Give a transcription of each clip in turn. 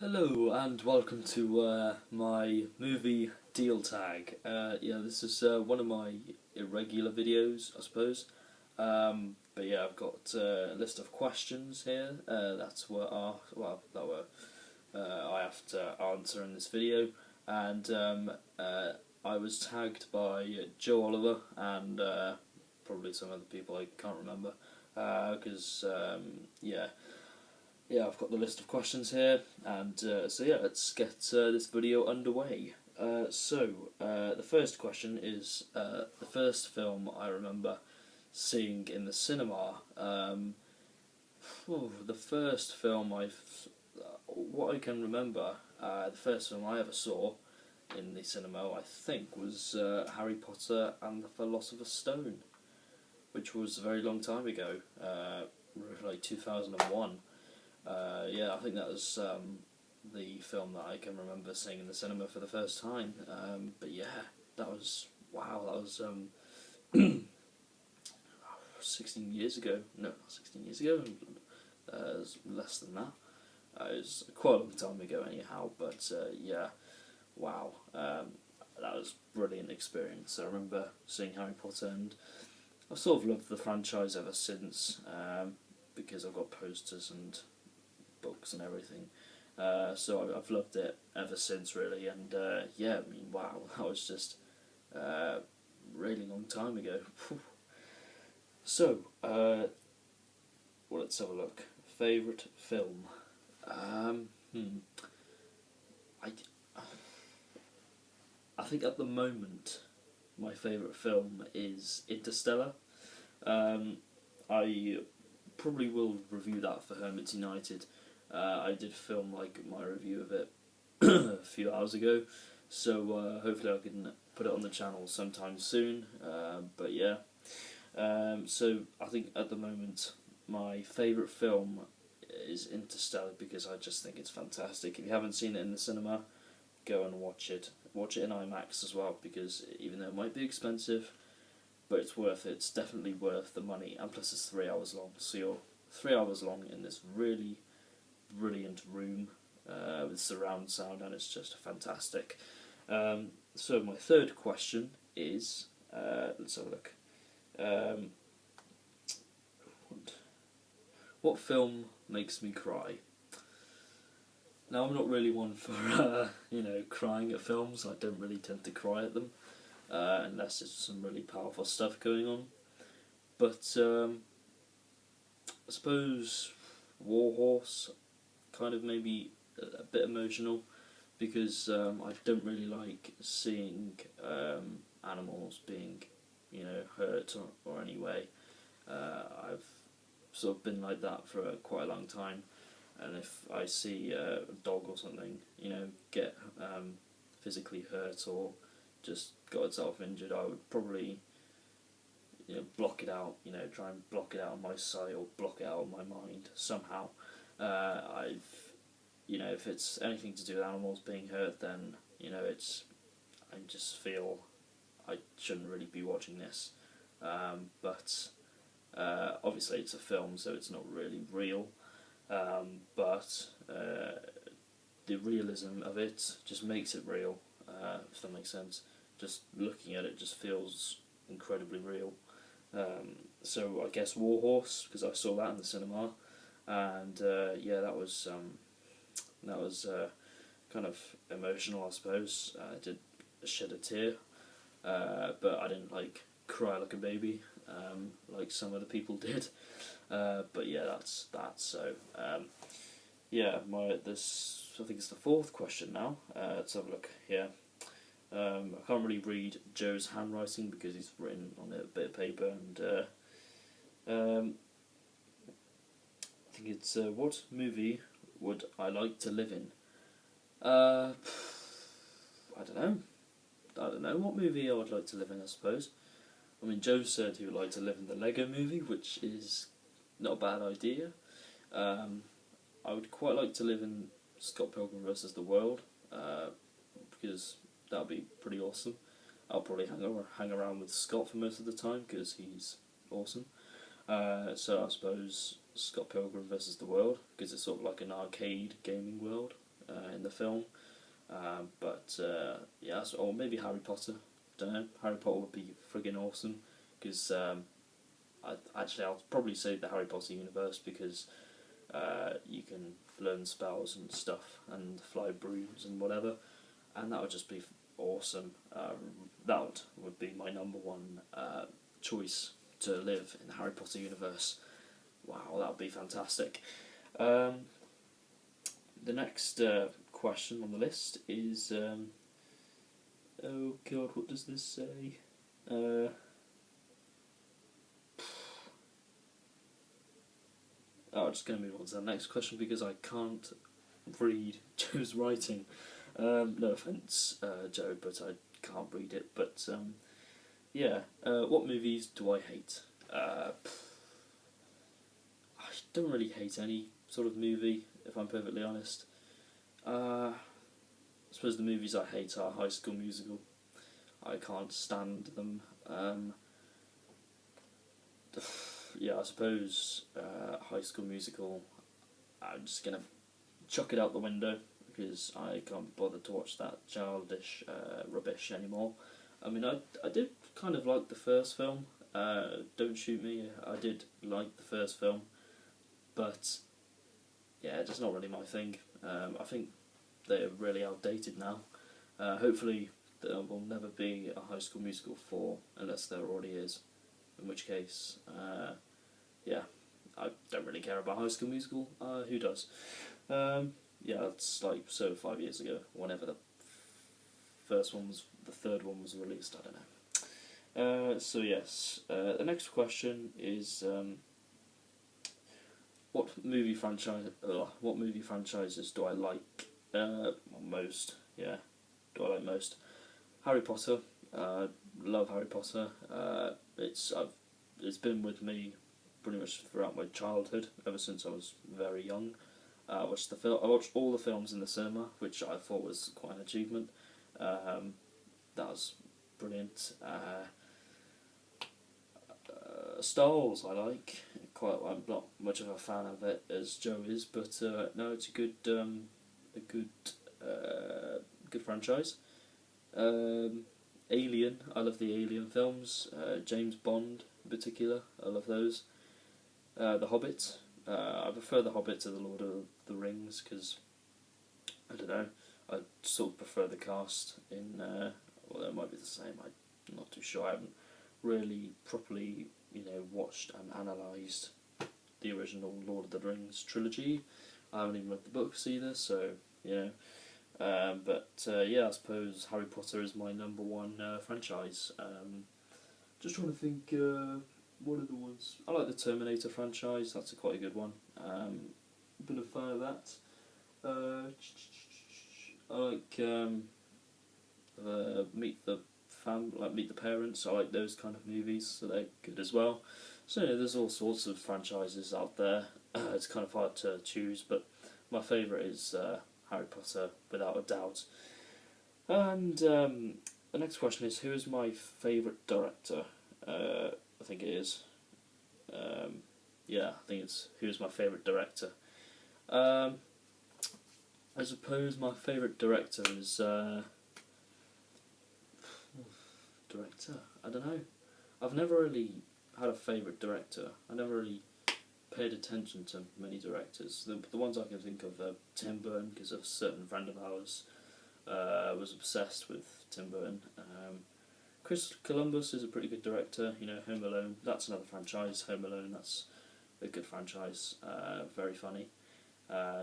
Hello and welcome to my movie deal tag. This is one of my irregular videos, I suppose. But yeah, I've got a list of questions here. I have to answer in this video, and I was tagged by Joe Oliver and probably some other people I can't remember because I've got the list of questions here, and let's get this video underway. The first question is the first film I remember seeing in the cinema. The first film what I can remember, the first film I ever saw in the cinema, I think, was Harry Potter and the Philosopher's Stone, which was a very long time ago, like 2001. I think that was the film that I can remember seeing in the cinema for the first time. That was 16 years ago. No, not 16 years ago. It was less than that. It was quite a long time ago, anyhow. But that was a brilliant experience. I remember seeing Harry Potter, and I've sort of loved the franchise ever since, because I've got posters and books and everything, so I've loved it ever since, really. And that was just a really long time ago. Let's have a look. Favourite film? I think at the moment my favourite film is Interstellar. I probably will review that for Hermits United. I did film my review of it a few hours ago, so hopefully I can put it on the channel sometime soon. So I think at the moment my favourite film is Interstellar, because I just think it's fantastic. If you haven't seen it in the cinema, go and watch it. Watch it in IMAX as well, because even though it might be expensive, but it's worth it. It's definitely worth the money, and plus it's 3 hours long, so you're 3 hours long in this really brilliant room with surround sound, and it's just fantastic. So my third question is, let's have a look. What film makes me cry? Now, I'm not really one for crying at films. I don't really tend to cry at them unless it's some really powerful stuff going on. But I suppose Warhorse kind of maybe a bit emotional, because I don't really like seeing animals being hurt or any way. I've sort of been like that for quite a long time, and if I see a dog or something get physically hurt or just got itself injured, I would probably block it out, try and block it out of my sight or block it out of my mind somehow. If it's anything to do with animals being hurt, then I just feel I shouldn't really be watching this. But obviously it's a film, so it's not really real. But the realism of it just makes it real, if that makes sense. Just looking at it just feels incredibly real. So I guess Warhorse, because I saw that in the cinema, and that was kind of emotional, I suppose. I did shed a tear, but I didn't cry like a baby like some other people did. But yeah, that's that. So I think it's the fourth question now. Let's have a look here. I can't really read Joe's handwriting because he's written on a bit of paper, and I think it's what movie would I like to live in? I don't know what movie I would like to live in, I suppose. I mean, Joe said he would like to live in the Lego Movie, which is not a bad idea. I would quite like to live in Scott Pilgrim vs. the World, because that would be pretty awesome. I'll probably hang around with Scott for most of the time, because he's awesome. So I suppose Scott Pilgrim vs. the World, because it's sort of like an arcade gaming world. in the film. But yeah, so, or maybe Harry Potter. Don't know. Harry Potter would be friggin' awesome because I'll probably say the Harry Potter universe because you can learn spells and stuff and fly brooms and whatever, and that would just be awesome. That would be my number one choice to live in the Harry Potter universe. Wow, that would be fantastic. The next question on the list is oh god, what does this say? I'm just going to move on to the next question because I can't read Joe's writing. No offence, Joe, but I can't read it. But yeah, what movies do I hate? I don't really hate any sort of movie, if I'm perfectly honest. I suppose the movies I hate are High School Musical. I can't stand them. Yeah, I suppose High School Musical, I'm just going to chuck it out the window because I can't bother to watch that childish rubbish anymore. I mean, I did kind of like the first film. Don't shoot me, I did like the first film, but yeah, it's just not really my thing. I think they're really outdated now. Hopefully there will never be a High School Musical 4 unless there already is, in which case yeah, I don't really care about High School Musical. Who does? Yeah, it's like 5 years ago, whenever the third one was released. I don't know. So yes, the next question is what movie franchises do I like most? Yeah, do I like most? Harry Potter. Love Harry Potter. It's been with me pretty much throughout my childhood, ever since I was very young. I watched all the films in the cinema, which I thought was quite an achievement. That was brilliant. Star Wars I like quite. I'm not much of a fan of it as Joe is, but no, it's a good franchise. Alien, I love the Alien films. James Bond in particular, I love those. The Hobbit. I prefer The Hobbit to The Lord of the Rings because, I don't know, I sort of prefer the cast in, well, it might be the same, I'm not too sure. I haven't really properly, watched and analysed the original Lord of the Rings trilogy. I haven't even read the books either, so, but yeah, I suppose Harry Potter is my number one franchise. Just trying to think, what are the ones? I like the Terminator franchise. That's quite a good one. Been a fan of that. I like Meet the Parents. I like those kind of movies, so they're good as well. So there's all sorts of franchises out there. It's kind of hard to choose, but my favourite is Harry Potter, without a doubt. And the next question is, who is my favourite director? I think it is. Yeah, I think it's who is my favourite director. I suppose my favourite director is director. I don't know. I've never really had a favourite director. I never really paid attention to many directors. The ones I can think of are Tim Burton, because a certain friend of ours was obsessed with Tim Burton. Chris Columbus is a pretty good director. Home Alone, that's another franchise. Home Alone, that's a good franchise. Very funny.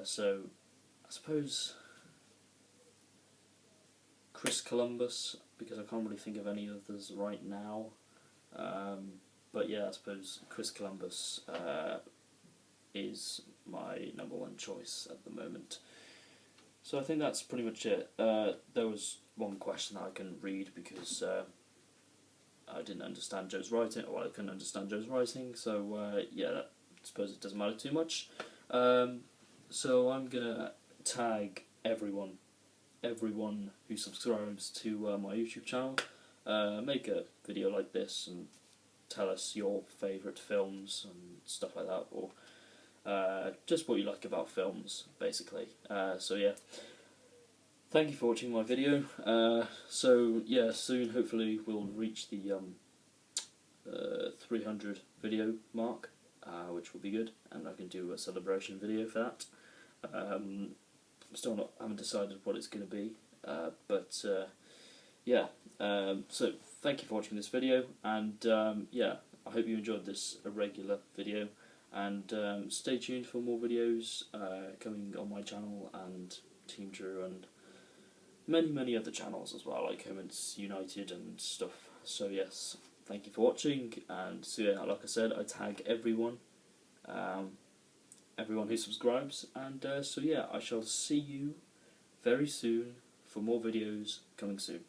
So I suppose Chris Columbus, because I can't really think of any others right now. But yeah, I suppose Chris Columbus is my number one choice at the moment. So I think that's pretty much it. There was one question that I couldn't read because I didn't understand Joe's writing, or I couldn't understand Joe's writing, so yeah, I suppose it doesn't matter too much. So I'm gonna tag everyone who subscribes to my YouTube channel. Make a video like this and tell us your favourite films and stuff like that, or just what you like about films, basically. So yeah, thank you for watching my video. So yeah, soon hopefully we'll reach the 300 video mark, which will be good, and I can do a celebration video for that. Still not, haven't decided what it's going to be, but yeah. So thank you for watching this video, and yeah, I hope you enjoyed this irregular video, and stay tuned for more videos coming on my channel and Team Drew and many other channels as well, like Homens United and stuff. So yes, thank you for watching, and so yeah, like I said, I tag everyone who subscribes, and so yeah, I shall see you very soon for more videos coming soon.